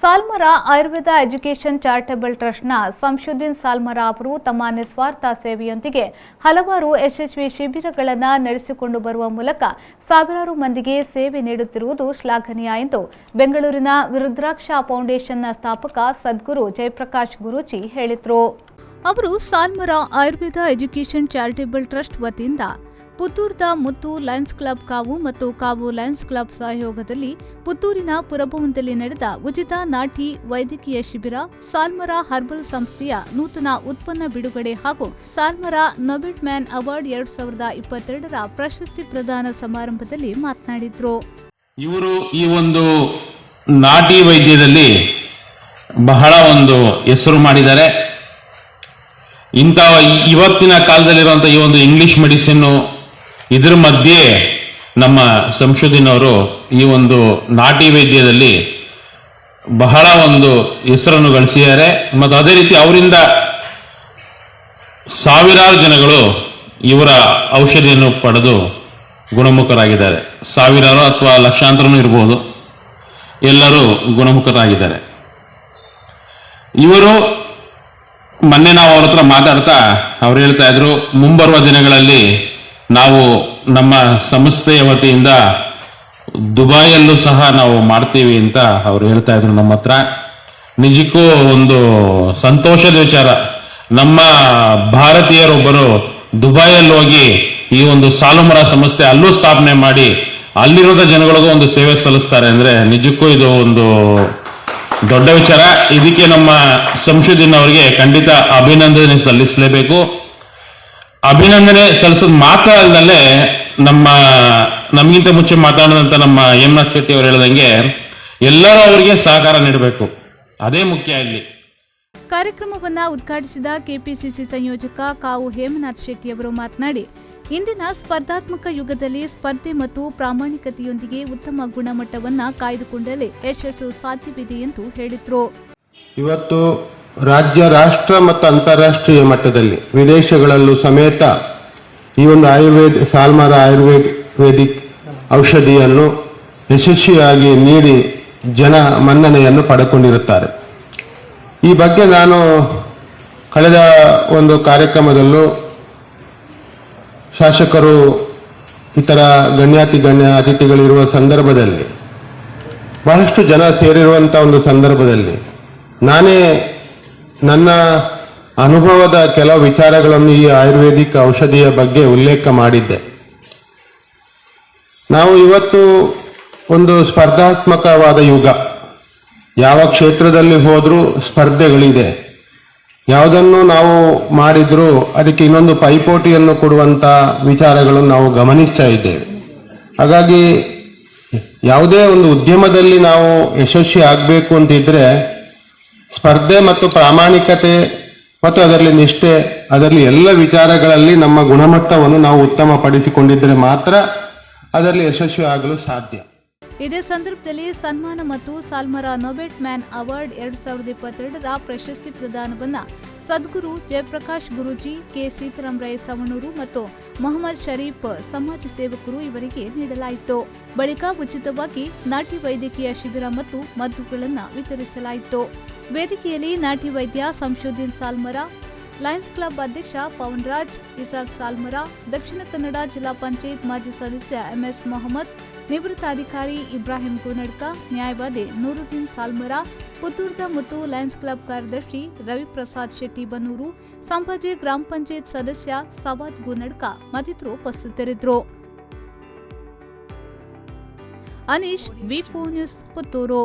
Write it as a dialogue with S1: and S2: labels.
S1: ಸಾಲ್ಮರ Ayurveda education charitable ಟ್ರಸ್ಟ್ನ ಸಂಶುದ್ದೀನ್ ಸಾಲ್ಮರ ಅವರು ತಮ್ಮ ನಿಸ್ವಾರ್ಥ ಸೇವೆಯೊಂದಿಗೆ ಹಲವಾರು ಯಶಸ್ವಿ ಶಿಬಿರಗಳನ್ನು ನಡೆಸಿಕೊಂಡು ಬರುವ ಮೂಲಕ ಸಾವಿರಾರು ಮಂದಿಗೆ ಸೇವೆ ನೀಡುತ್ತಿರುವುದು ಶ್ಲಾಘನೀಯ ಎಂದು ಬೆಂಗಳೂರಿನ ವಿರುದ್ರಾಕ್ಷ ಫೌಂಡೇಶನ್ನ ಸ್ಥಾಪಕ ಸದ್ಗುರು ಜಯಪ್ರಕಾಶ್ ಗುರೂಜಿ ಹೇಳಿದರು. ಅವರು ಸಾಲ್ಮರ ಆಯುರ್ವೇದ ಎಜುಕೇಷನ್ ಚಾರಿಟಬಲ್ ಟ್ರಸ್ಟ್ ವತಿಯಿಂದ ಪುತ್ತೂರದ ಮುತ್ತು ಲಯನ್ಸ್ ಕ್ಲಬ್ ಕಾವು ಮತ್ತು ಕಾವು ಲಯನ್ಸ್ ಕ್ಲಬ್ ಸಹಯೋಗದಲ್ಲಿ ಪುತ್ತೂರಿನ ಪುರಭವನದಲ್ಲಿ ನಡೆದ ಉಚಿತ ನಾಟಿ ವೈದ್ಯಕೀಯ ಶಿಬಿರ, ಸಾಲ್ಮರ ಹರ್ಬಲ್ ಸಂಸ್ಥೆಯ ನೂತನ ಉತ್ಪನ್ನ ಬಿಡುಗಡೆ ಹಾಗೂ ಸಾಲ್ಮರ ನೊಬೆಲ್ ಮ್ಯಾನ್ ಅವಾರ್ಡ್ 2022ರ ಪ್ರಶಸ್ತಿ ಪ್ರದಾನ ಸಮಾರಂಭದಲ್ಲಿ ಮಾತನಾಡಿದರು.
S2: ಇವರು ಈ ಒಂದು ನಾಟಿ ವೈದ್ಯದಲ್ಲಿ ಬಹಳ ಒಂದು ಹೆಸರು ಮಾಡಿದ್ದಾರೆ. ಇಂಥ ಇವತ್ತಿನ ಕಾಲದಲ್ಲಿರುವಂತಹ ಈ ಒಂದು ಇಂಗ್ಲಿಷ್ ಮೆಡಿಸಿನ್ ಇದರ ಮಧ್ಯೆ ನಮ್ಮ ಸಂಶೋಧನೆ ಅವರು ಈ ಒಂದು ನಾಟಿ ವೈದ್ಯದಲ್ಲಿ ಬಹಳ ಒಂದು ಹೆಸರನ್ನು ಗಳಿಸಿದ್ದಾರೆ. ಮತ್ತು ಅದೇ ರೀತಿ ಅವರಿಂದ ಸಾವಿರಾರು ಜನಗಳು ಇವರ ಔಷಧಿಯನ್ನು ಪಡೆದು ಗುಣಮುಖರಾಗಿದ್ದಾರೆ. ಸಾವಿರಾರು ಅಥವಾ ಲಕ್ಷಾಂತರನೂ ಇರಬಹುದು, ಎಲ್ಲರೂ ಗುಣಮುಖರಾಗಿದ್ದಾರೆ. ಇವರು ಮೊನ್ನೆ ನಾವು ಅವ್ರ ಹತ್ರ ಮಾತಾಡ್ತಾ ಅವ್ರು ಹೇಳ್ತಾ ಇದ್ರು, ಮುಂಬರುವ ದಿನಗಳಲ್ಲಿ ನಾವು ನಮ್ಮ ಸಂಸ್ಥೆಯ ವತಿಯಿಂದ ದುಬೈಯಲ್ಲೂ ಸಹ ನಾವು ಮಾಡ್ತೀವಿ ಅಂತ ಅವ್ರು ಹೇಳ್ತಾ ಇದ್ರು ನಮ್ಮ ಹತ್ರ. ನಿಜಕ್ಕೂ ಒಂದು ಸಂತೋಷದ ವಿಚಾರ. ನಮ್ಮ ಭಾರತೀಯರೊಬ್ಬರು ದುಬೈಯಲ್ಲಿ ಹೋಗಿ ಈ ಒಂದು ಸಾಲ್ಮರ ಸಂಸ್ಥೆ ಅಲ್ಲೂ ಸ್ಥಾಪನೆ ಮಾಡಿ ಅಲ್ಲಿರೋ ಜನಗಳಿಗೂ ಒಂದು ಸೇವೆ ಸಲ್ಲಿಸ್ತಾರೆ ಅಂದ್ರೆ ನಿಜಕ್ಕೂ ಇದು ಒಂದು ದೊಡ್ಡ ವಿಚಾರ. ಇದಕ್ಕೆ ನಮ್ಮ ಸಂಶೋಧನೆ ಅವರಿಗೆ ಖಂಡಿತ ಅಭಿನಂದನೆ ಸಲ್ಲಿಸಲೇಬೇಕು. ಅಭಿನಂದನೆ ಸಲ್ಲಿಸೋದು ಮಾತ್ರ ಅಲ್ಲದೆ ನಮಗಿಂತ ಮುಂಚೆ ಮಾತಾಡಿದಂತ ನಮ್ಮ ಹೇಮನಾಥ್ ಶೆಟ್ಟಿ ಅವರು ಹೇಳಿದಂಗೆ ಎಲ್ಲರೂ ಅವರಿಗೆ ಸಹಕಾರ ನೀಡಬೇಕು, ಅದೇ ಮುಖ್ಯ ಇಲ್ಲಿ.
S1: ಕಾರ್ಯಕ್ರಮವನ್ನು ಉದ್ಘಾಟಿಸಿದ ಕೆಪಿಸಿಸಿ ಸಂಯೋಜಕ ಕಾವು ಹೇಮನಾಥ್ ಶೆಟ್ಟಿ ಅವರು ಮಾತನಾಡಿ, ಇಂದಿನ ಸ್ಪರ್ಧಾತ್ಮಕ ಯುಗದಲ್ಲಿ ಸ್ಪರ್ಧೆ ಮತ್ತು ಪ್ರಾಮಾಣಿಕತೆಯೊಂದಿಗೆ ಉತ್ತಮ ಗುಣಮಟ್ಟವನ್ನು ಕಾಯ್ದುಕೊಂಡಲ್ಲಿ ಯಶಸ್ಸು ಸಾಧ್ಯವಿದೆ ಎಂದು ಹೇಳಿದರು.
S3: ಇವತ್ತು ರಾಜ್ಯ, ರಾಷ್ಟ್ರ ಮತ್ತು ಅಂತಾರಾಷ್ಟ್ರೀಯ ಮಟ್ಟದಲ್ಲಿ ವಿದೇಶಗಳಲ್ಲೂ ಸಮೇತ ಈ ಒಂದು ಸಾಲ್ಮರ ಆಯುರ್ವೇದಿಕ್ ಔಷಧಿಯನ್ನು ಯಶಸ್ವಿಯಾಗಿ ನೀಡಿ ಜನ ಮನ್ನಣೆಯನ್ನು ಪಡೆದುಕೊಂಡಿರುತ್ತಾರೆ. ಈ ಬಗ್ಗೆ ನಾನು ಕಳೆದ ಒಂದು ಕಾರ್ಯಕ್ರಮದಲ್ಲೂ ಶಾಸಕರು ಇತರ ಗಣ್ಯ ಅತಿಥಿಗಳಿರುವ ಸಂದರ್ಭದಲ್ಲಿ ಬಹಳಷ್ಟು ಜನ ಸೇರಿರುವಂಥ ಒಂದು ಸಂದರ್ಭದಲ್ಲಿ ನಾನೇ ನನ್ನ ಅನುಭವದ ಕೆಲವು ವಿಚಾರಗಳನ್ನು ಈ ಆಯುರ್ವೇದಿಕ್ ಔಷಧಿಯ ಬಗ್ಗೆ ಉಲ್ಲೇಖ ಮಾಡಿದ್ದೆ. ನಾವು ಇವತ್ತು ಒಂದು ಸ್ಪರ್ಧಾತ್ಮಕವಾದ ಯುಗ, ಯಾವ ಕ್ಷೇತ್ರದಲ್ಲಿ ಹೋದರೂ ಸ್ಪರ್ಧೆಗಳಿದೆ. ಯಾವುದನ್ನು ನಾವು ಮಾಡಿದ್ರೂ ಅದಕ್ಕೆ ಇನ್ನೊಂದು ಪೈಪೋಟಿಯನ್ನು ಕೊಡುವಂಥ ವಿಚಾರಗಳನ್ನು ನಾವು ಗಮನಿಸ್ತಾ ಇದ್ದೇವೆ. ಹಾಗಾಗಿ ಯಾವುದೇ ಒಂದು ಉದ್ಯಮದಲ್ಲಿ ನಾವು ಯಶಸ್ವಿ ಆಗಬೇಕು ಅಂತಿದ್ರೆ ಸ್ಪರ್ಧೆ ಮತ್ತು ಪ್ರಾಮಾಣಿಕತೆ ಮತ್ತು ಅದರಲ್ಲಿ ನಿಷ್ಠೆ, ಅದರಲ್ಲಿ ಎಲ್ಲ ವಿಚಾರಗಳಲ್ಲಿ ನಮ್ಮ ಗುಣಮಟ್ಟವನ್ನು ನಾವು ಉತ್ತಮಪಡಿಸಿಕೊಂಡಿದ್ದರೆ ಮಾತ್ರ ಅದರಲ್ಲಿ ಯಶಸ್ವಿ ಆಗಲು ಸಾಧ್ಯ.
S1: ಇದೇ ಸಂದರ್ಭದಲ್ಲಿ ಸನ್ಮಾನ ಮತ್ತು ಸಾಲ್ಮರ ನೊಬೆಲ್ ಮ್ಯಾನ್ ಅವಾರ್ಡ್ 2022ರ ಪ್ರಶಸ್ತಿ ಪ್ರದಾನವನ್ನು ಸದ್ಗುರು ಜಯಪ್ರಕಾಶ್ ಗುರೂಜಿ, ಕೆ ಸೀತಾರಾಮರಾಯ ಸವಣೂರು ಮತ್ತು ಮೊಹಮ್ಮದ್ ಶರೀಫ್ ಸಮಾಜ ಸೇವಕರು ಇವರಿಗೆ ನೀಡಲಾಯಿತು. ಬಳಿಕ ಉಚಿತವಾಗಿ ನಾಟಿ ವೈದ್ಯಕೀಯ ಶಿಬಿರ ಮತ್ತು ಮದ್ದುಗಳನ್ನು ವಿತರಿಸಲಾಯಿತು. ವೇದಿಕೆಯಲ್ಲಿ ನಾಟಿ ವೈದ್ಯ ಸಂಶುದ್ದೀನ್ ಸಾಲ್ಮರ, ಲಯನ್ಸ್ ಕ್ಲಬ್ ಅಧ್ಯಕ್ಷ ಪವನ್ ರಾಜ್, ಇಸಾಕ್ ಸಾಲ್ಮರ, ದಕ್ಷಿಣ ಕನ್ನಡ ಜಿಲ್ಲಾ ಪಂಚಾಯತ್ ಮಾಜಿ ಸದಸ್ಯ ಎಂಎಸ್ ಮೊಹಮ್ಮದ್, ನಿವೃತ್ತ ಅಧಿಕಾರಿ ಇಬ್ರಾಹಿಂ ಗೋನಡ್ಕ, ನ್ಯಾಯವಾದಿ ನೂರುದ್ದೀನ್ ಸಾಲ್ಮರ, ಪುತ್ತೂರದ ಮುತ್ತು ಲಯನ್ಸ್ ಕ್ಲಬ್ ಕಾರ್ಯದರ್ಶಿ ರವಿಪ್ರಸಾದ್ ಶೆಟ್ಟಿ ಬನ್ನೂರು, ಸಂಪಾಜೆ ಗ್ರಾಮ ಪಂಚಾಯತ್ ಸದಸ್ಯ ಸವಾದ್ ಗೋನಡ್ಕ ಮತ್ತಿತರರು ಉಪಸ್ಥಿತರಿದ್ದರು. ಅನೀಶ್, ವಿ4 ನ್ಯೂಸ್, ಪುತ್ತೂರು.